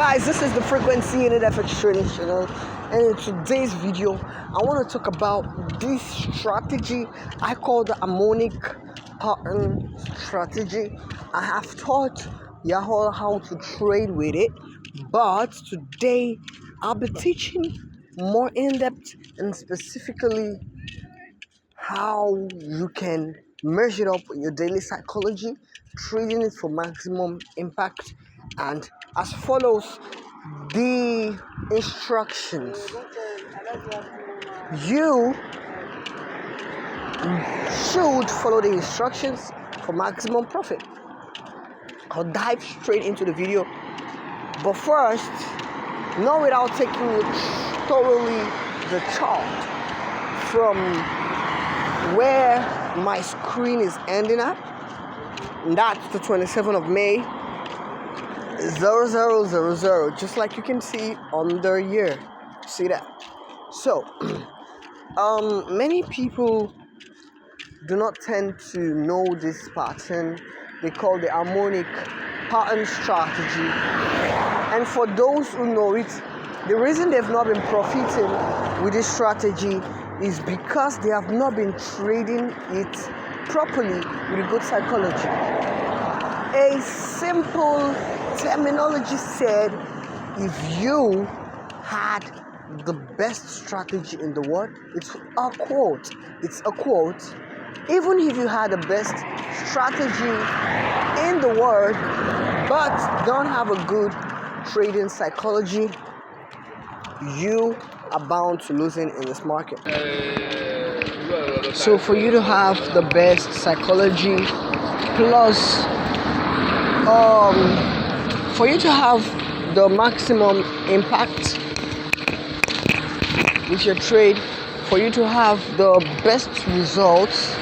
Guys, this is the Frequency in FX Trading channel, and in today's video I want to talk about this strategy I call the harmonic pattern strategy. I have taught y'all how to trade with it, but today I'll be teaching more in depth and specifically how you can measure it up with your daily psychology, trading it for maximum impact, and as follows the instructions. You should follow the instructions for maximum profit. I'll dive straight into the video, but first, not without taking you thoroughly the chart from where my screen is ending at. And that's the 27th of May, 0000, just like you can see on the year. See that? So many people do not tend to know this pattern they call the harmonic pattern strategy, and for those who know it, the reason they've not been profiting with this strategy is because they have not been trading it properly with a good psychology. A simple terminology said, if you had the best strategy in the world, it's a quote, even if you had the best strategy in the world but don't have a good trading psychology, you are bound to losing in this market. So for you to have the best psychology, plus for you to have the maximum impact with your trade, for you to have the best results,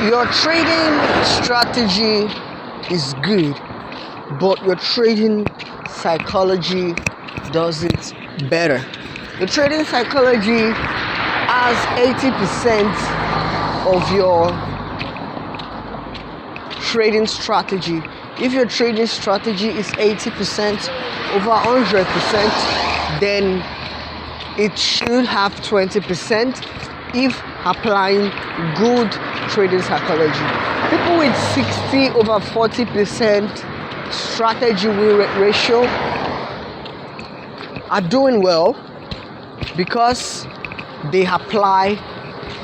your trading strategy is good, but your trading psychology does it better. The trading psychology has 80% of your trading strategy. If your trading strategy is 80% over 100%, then it should have 20% if applying good trading psychology. People with 60 over 40% strategy win ratio are doing well because they apply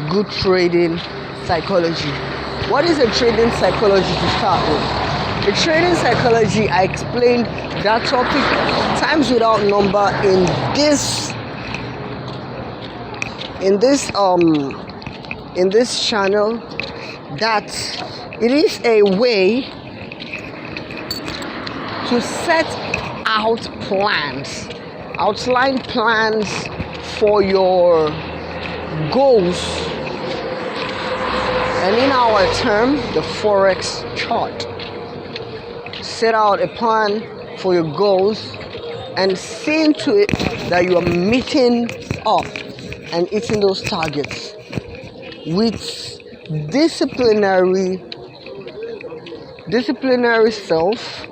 good trading psychology. What is a trading psychology to start with? The trading psychology, I explained that topic times without number in this channel, that it is a way to set out plans, outline plans for your goals, and in our term, the forex chart. Set out a plan for your goals and see to it that you are meeting up and hitting those targets with disciplinary self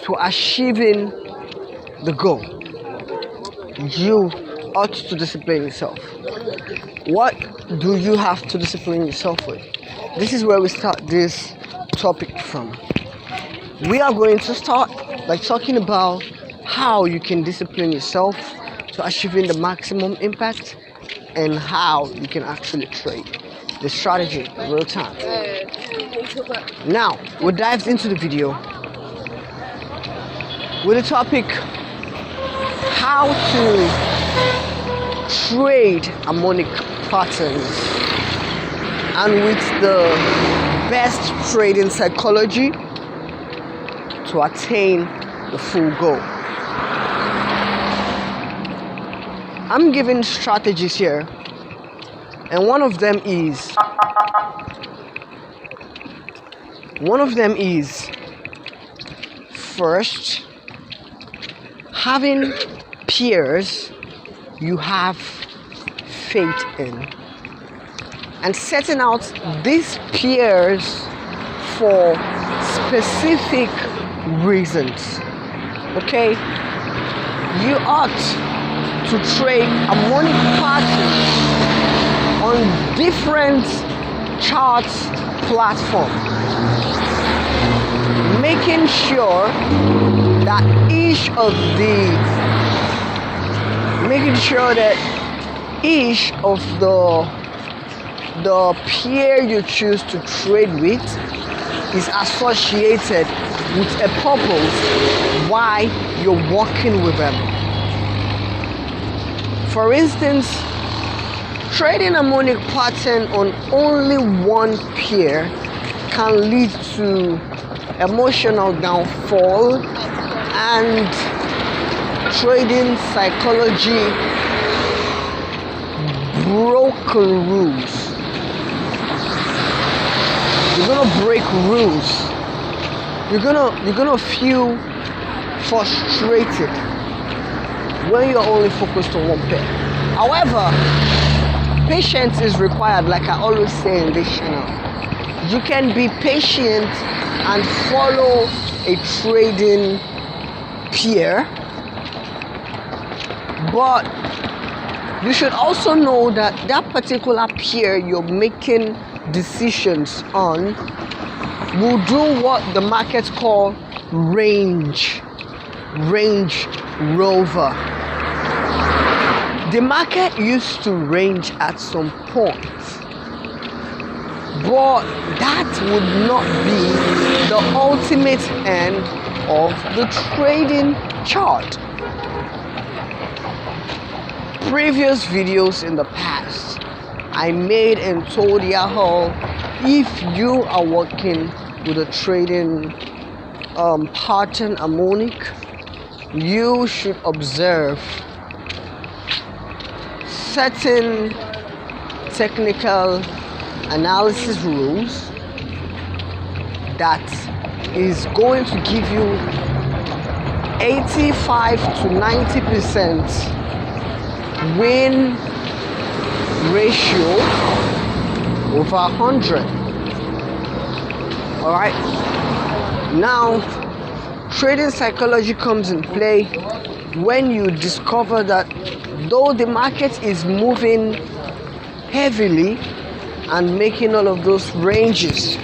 to achieving the goal. You ought to discipline yourself. What do you have to discipline yourself with? This is where we start this topic from. We are going to start by talking about how you can discipline yourself to achieving the maximum impact and how you can actually trade the strategy in real time. Now, we'll dive into the video with the topic how to trade harmonic patterns and with the best trading psychology to attain the full goal. I'm giving strategies here, and one of them is first, having peers you have faith in, and setting out these peers for specific reasons. Okay, you ought to trade harmonic patterns on different charts platform, making sure that each of the peer you choose to trade with is associated with a purpose why you're working with them. For instance, trading harmonic pattern on only one pair can lead to emotional downfall and trading psychology broken rules. You're gonna break rules. You're gonna feel frustrated when you're only focused on one pair. However, patience is required, like I always say in this channel. You can be patient and follow a trading peer, but you should also know that that particular peer you're making decisions on will do what the market call range rover. The market used to range at some point, but that would not be the ultimate end of the trading chart. Previous videos in the past, I made and told y'all, if you are working with a trading pattern harmonic, you should observe certain technical analysis rules that is going to give you 85 to 90% win ratio over 100. All right, now trading psychology comes in play when you discover that though the market is moving heavily and making all of those ranges,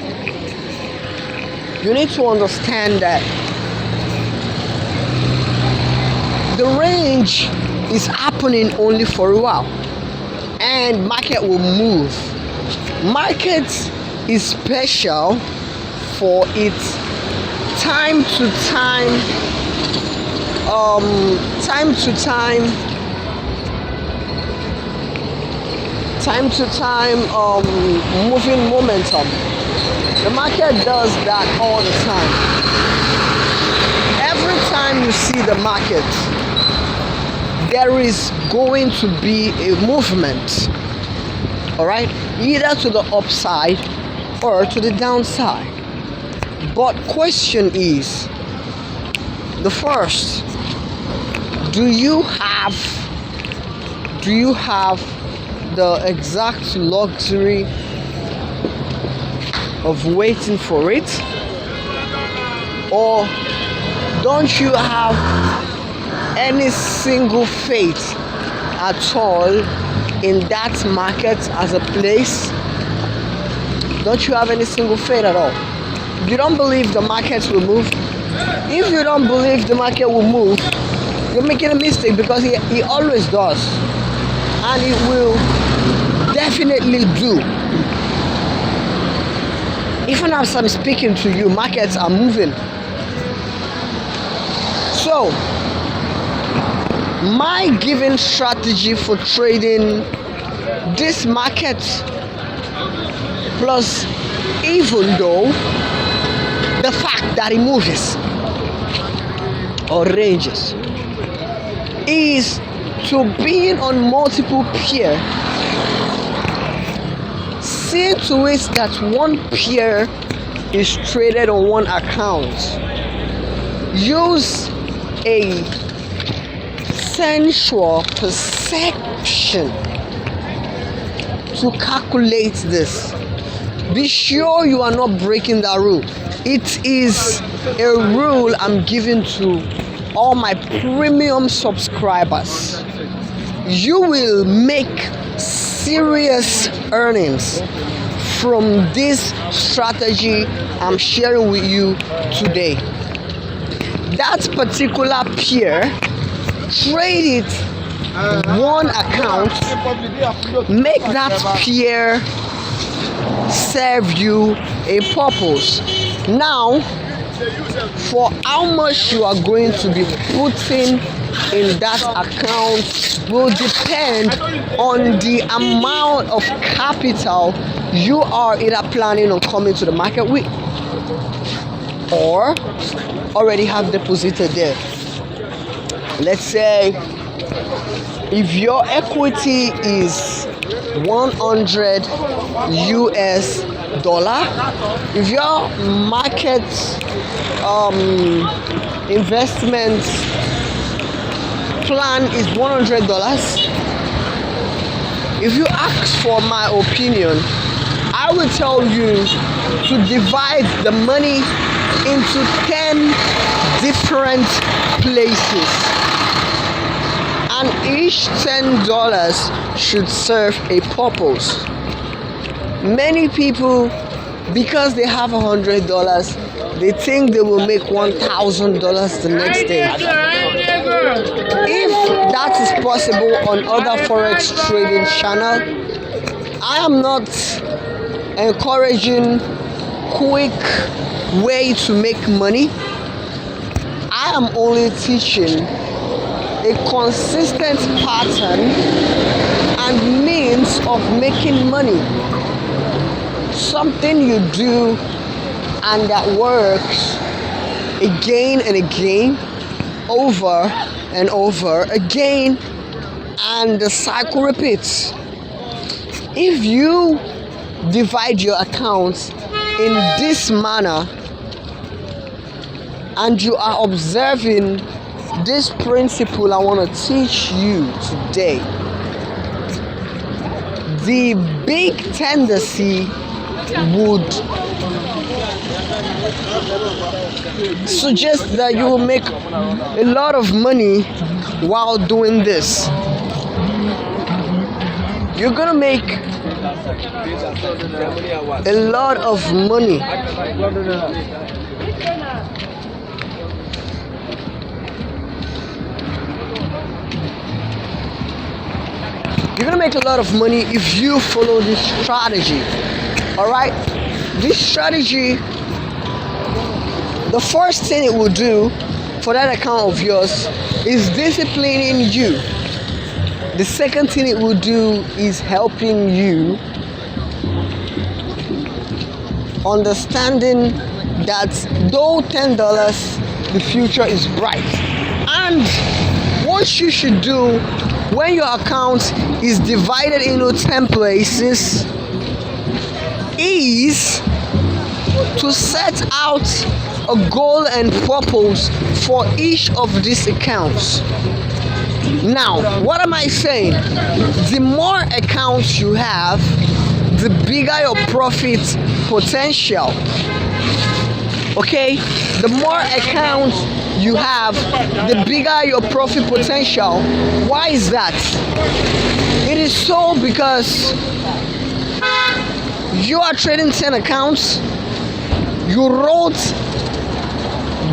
you need to understand that the range is happening only for a while and market will move. Market is special for its time to time moving momentum. The market does that all the time. Every time you see the market, there is going to be a movement, all right, either to the upside or to the downside. But question is, the first, do you have the exact luxury of waiting for it, or don't you have any single faith at all in that market as a place? Don't you have any single faith at all? You don't believe the market will move? If you don't believe the market will move, you're making a mistake, because he always does, and it will definitely do. Even as I'm speaking to you, markets are moving. So my given strategy for trading this market, plus even though the fact that it moves or ranges, is to being on multiple peer. See to it that one peer is traded on one account. Use a sensual perception to calculate this. Be sure you are not breaking that rule. It is a rule I'm giving to all my premium subscribers. You will make serious earnings from this strategy I'm sharing with you today. That particular pair, trade it one account, make that pair serve you a purpose. Now, for how much you are going to be putting in that account will depend on the amount of capital you are either planning on coming to the market with or already have deposited there. Let's say if your equity is 100 US dollar, if your market investment plan is $100, if you ask for my opinion, I will tell you to divide the money into 10 different places, and each $10 should serve a purpose. Many people, because they have $100, they think they will make $1,000 the next day. If that is possible on other forex trading channel, I am not encouraging quick way to make money. I am only teaching a consistent pattern and means of making money. Something you do and that works again and again, over and over again, and the cycle repeats. If you divide your accounts in this manner and you are observing this principle I want to teach you today, the big tendency would suggest that you will make a lot of money while doing this. You're gonna make a lot of money. You're gonna make a lot of money if you follow this strategy. Alright? This strategy, the first thing it will do for that account of yours is disciplining you. The second thing it will do is helping you understanding that though $10, the future is bright. And what you should do when your account is divided into 10 places is to set out a goal and purpose for each of these accounts. Now, what am I saying? The more accounts you have, the bigger your profit potential. Okay? The more accounts you have, the bigger your profit potential. Why is that? It is so because you are trading 10 accounts, you wrote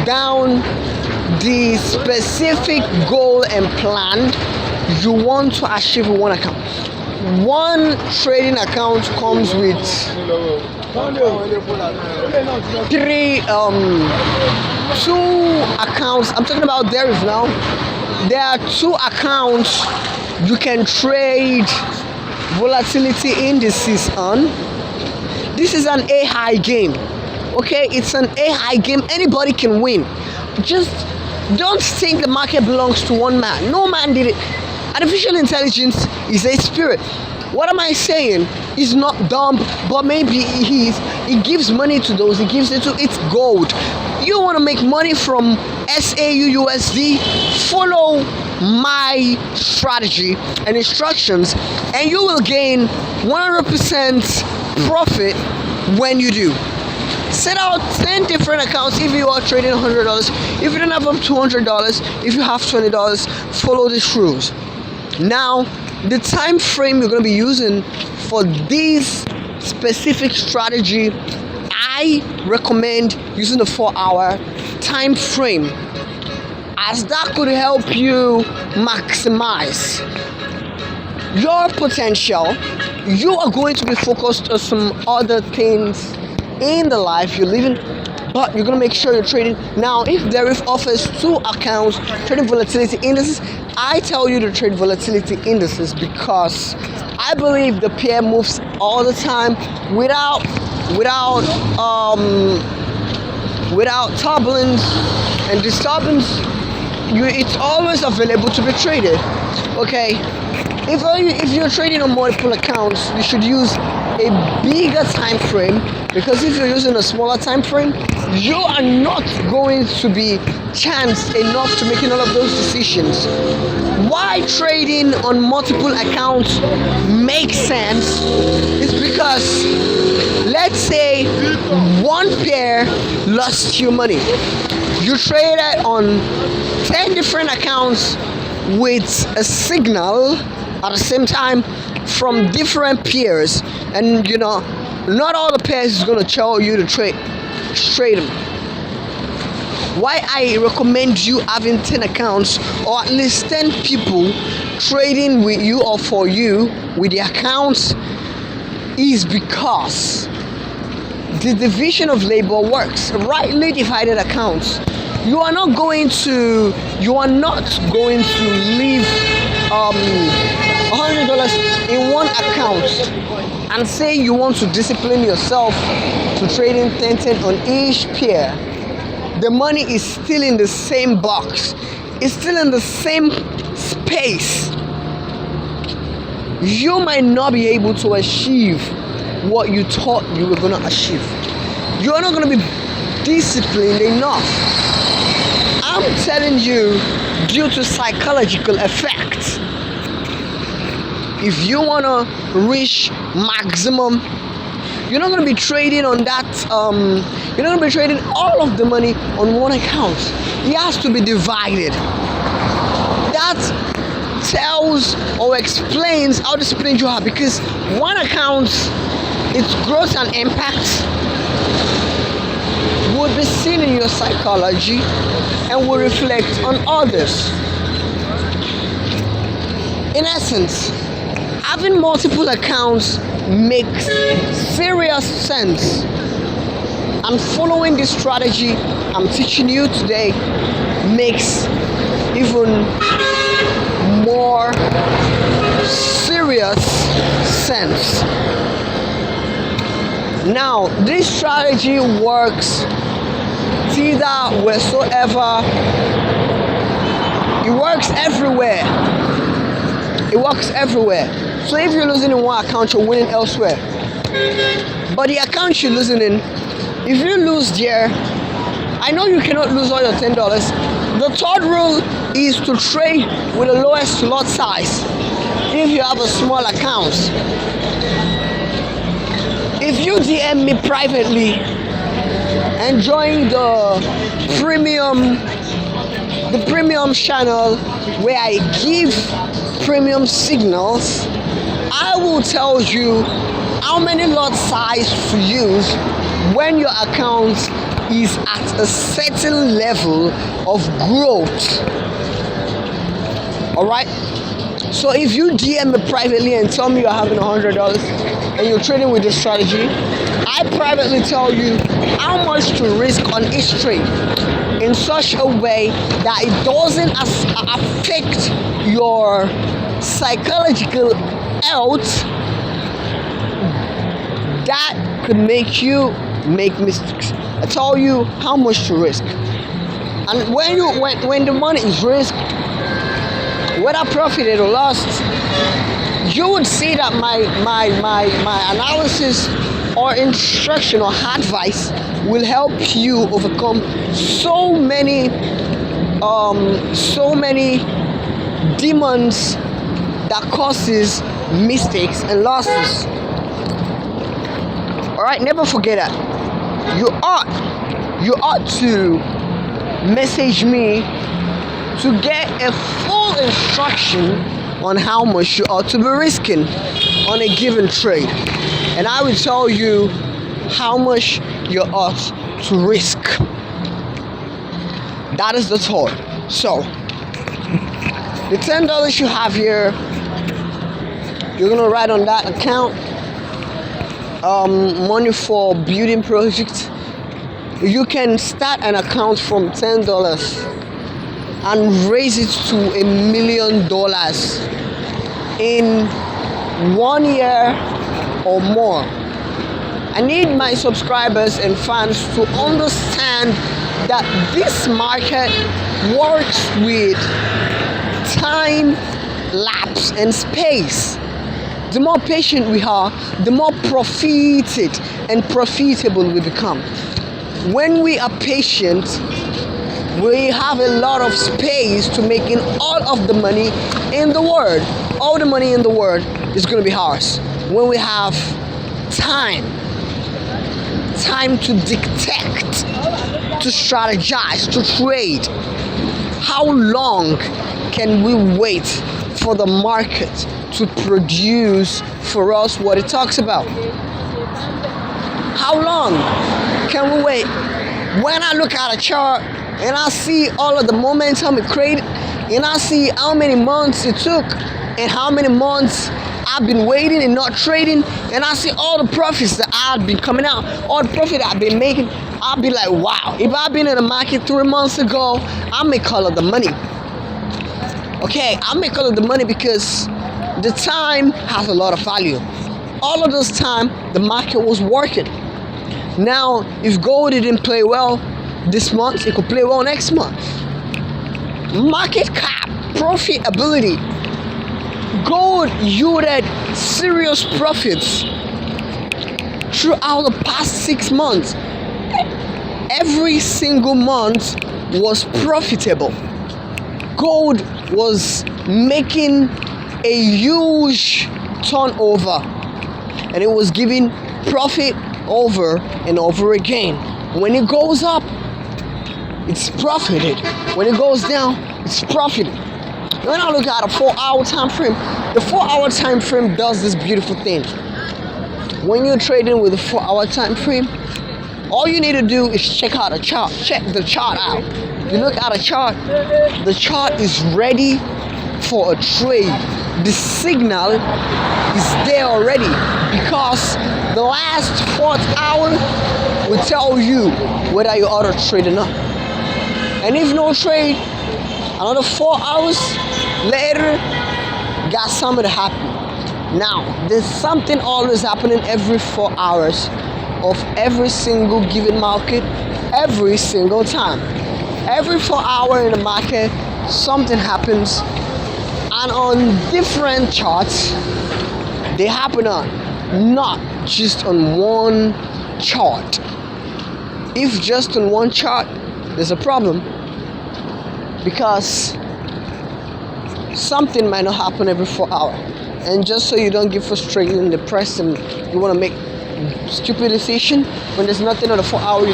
down the specific goal and plan you want to achieve in one account. One trading account comes with two accounts. I'm talking about derivative now. There are two accounts you can trade volatility indices on. This is an AI game. Okay, it's an AI game. Anybody can win. Just don't think the market belongs to one man. No man did it. Artificial intelligence is a spirit. What am I saying? He's not dumb, but maybe he gives money to those. He gives it to it's gold. You want to make money from SAUUSD? Follow my strategy and instructions, and you will gain 100% profit when you do. Set out 10 different accounts if you are trading $100. If you don't have up to $100, if you have $20, follow these rules. Now, the time frame you're going to be using for this specific strategy, I recommend using the 4-hour time frame, as that could help you maximize your potential. You are going to be focused on some other things in the life you're living, but you're going to make sure you're trading. Now, if there is offers 2 accounts trading volatility indices, I tell you to trade volatility indices because I believe the pair moves all the time without turbulence and disturbance. It's always available to be traded. Okay, if you're trading on multiple accounts, you should use a bigger time frame, because if you're using a smaller time frame, you are not going to be chanced enough to making all of those decisions. Why trading on multiple accounts makes sense is because, let's say one pair lost you money. You traded on 10 different accounts with a signal at the same time from different pairs, and not all the pairs is going to tell you to trade them. Why I recommend you having 10 accounts, or at least 10 people trading with you or for you with the accounts, is because the division of labor works. Rightly divided accounts, you are not going to leave $100 in one account and say you want to discipline yourself to trading 10 on each pair. The money is still in the same box. It's still in the same space. You might not be able to achieve what you thought you were going to achieve. You are not going to be disciplined enough. I'm telling you, due to psychological effects, if you want to reach maximum, you're not going to be trading on that. You're not going to be trading all of the money on one account. It has to be divided. That tells or explains how disciplined you are, because one account, its growth and impact would be seen in your psychology and will reflect on others. In essence, having multiple accounts makes serious sense, and following this strategy I'm teaching you today makes even more serious sense. Now, this strategy works thither wheresoever. It works everywhere. It works everywhere. So if you're losing in one account, you're winning elsewhere. But the account you're losing in, if you lose there, I know you cannot lose all your $10. The third rule is to trade with the lowest lot size if you have a small account. If you DM me privately enjoying the premium channel where I give premium signals, I will tell you how many lot size to use when your account is at a certain level of growth. Alright? So if you DM me privately and tell me you're having $100 and you're trading with this strategy, I privately tell you how much to risk on each trade in such a way that it doesn't affect your psychological health that could make you make mistakes. I tell you how much to risk, and when the money is risked, whether profited or lost, you would see that my analysis or instruction or advice will help you overcome so many demons that causes mistakes and losses. Alright, never forget that. you ought to message me to get a full instruction on how much you ought to be risking on a given trade, and I will tell you how much you ought to risk. That is the thought. So the $10 you have here, you're gonna write on that account money for building projects. You can start an account from $10 and raise it to $1 million in 1 year or more. I need my subscribers and fans to understand that this market works with time lapse and space. The more patient we are, the more profited and profitable we become. When we are patient, we have a lot of space to making all of the money in the world. All the money in the world is going to be ours. When we have time to dictate, to strategize, to trade. How long can we wait for the market to produce for us what it talks about? How long can we wait? When I look at a chart and I see all of the momentum it created, and I see how many months it took and how many months I've been waiting and not trading, and I see all the profits that I've been coming out, all the profit I've been making, I'll be like, wow, if I've been in the market 3 months ago, I make all of the money. Okay, I make all of the money because the time has a lot of value. All of this time, the market was working. Now, if gold didn't play well this month, it could play well next month. Market cap, profitability. Gold yielded serious profits throughout the past 6 months. Every single month was profitable. Gold was making a huge turnover, and it was giving profit over and over again. When it goes up, it's profited. When it goes down, it's profited. When I look at a 4-hour time frame, the 4-hour time frame does this beautiful thing. When you're trading with a 4-hour time frame, all you need to do is check out a chart. Check the chart out. You look at a chart, the chart is ready for a trade. The signal is there already because the last 4th hour will tell you whether you ought to trade or not. And if no trade, another 4 hours later, got something to happen. Now, there's something always happening every 4 hours of every single given market, every single time. Every 4 hours in the market, something happens, and on different charts, they happen on, not just on one chart. If just on one chart, there's a problem, because something might not happen every 4 hours. And just so you don't get frustrated and depressed and you want to make stupid decision when there's nothing on the 4 hour, you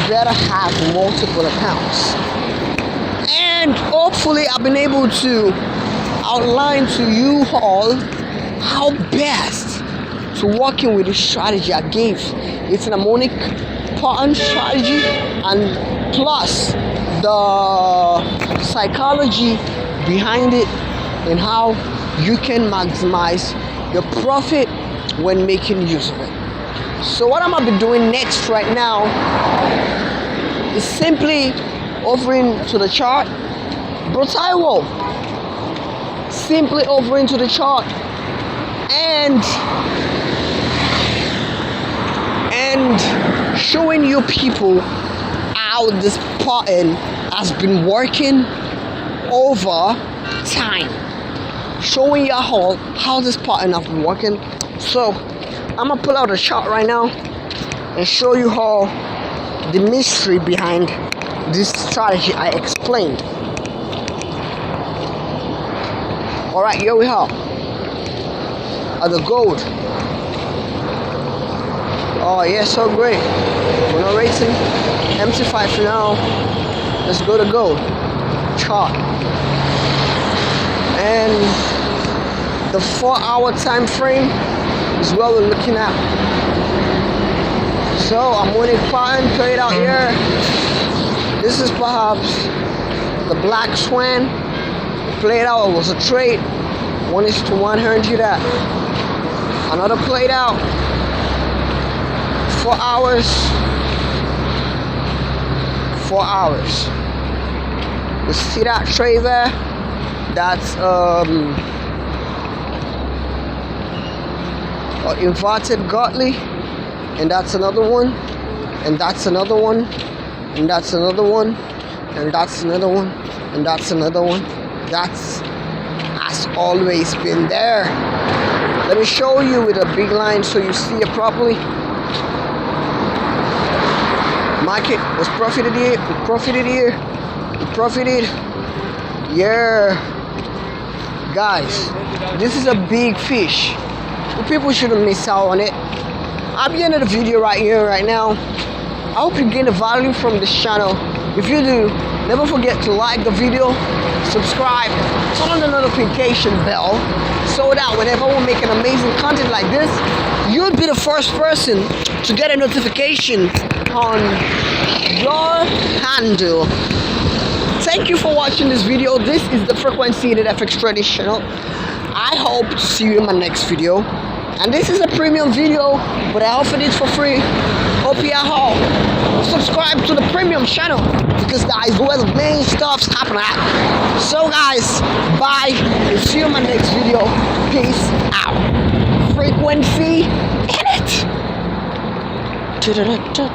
better have multiple accounts. And hopefully I've been able to outline to you all how best to working with the strategy I gave. It's an harmonic pattern strategy, and plus the psychology behind it and how you can maximize your profit when making use of it. So what I'm going to be doing next right now is simply offering to the chart, bro, Taiwo, simply offering to the chart and showing you people how this pattern has been working over time, showing you all how this pattern has been working. So I'm gonna pull out a chart right now and show you how the mystery behind this strategy I explained. Alright, here we are at the gold. Oh yeah, so great. We're not racing. MC5 for now. Let's go to go. Chart. And the 4-hour time frame is what we're looking at. So I'm winning pattern, played out here. This is perhaps the black swan. Played out, it was a trade. 1:100 at. Another played out. 4 hours. 4 hours. You see that trade there? That's inverted godly, and that's another one, and that's another one, and that's another one, and that's another one, and that's another one. That's has always been there. Let me show you with a big line so you see it properly. Market was profited here, profited here, profited. Yeah, guys, this is a big fish. People shouldn't miss out on it. I'll be ending the video right here, right now. I hope you gain the value from this channel. If you do, never forget to like the video, subscribe, turn on the notification bell, so that whenever we make an amazing content like this, you'll be the first person to get a notification on your handle. Thank you for watching this video. This is the Frequency in FX Trading channel. I hope to see you in my next video. And this is a premium video, but I offered it for free. Hope you all subscribe to the premium channel, because that is where the main stuff's happening at. So guys, bye, and see you in my next video. Peace out. Frequency in it.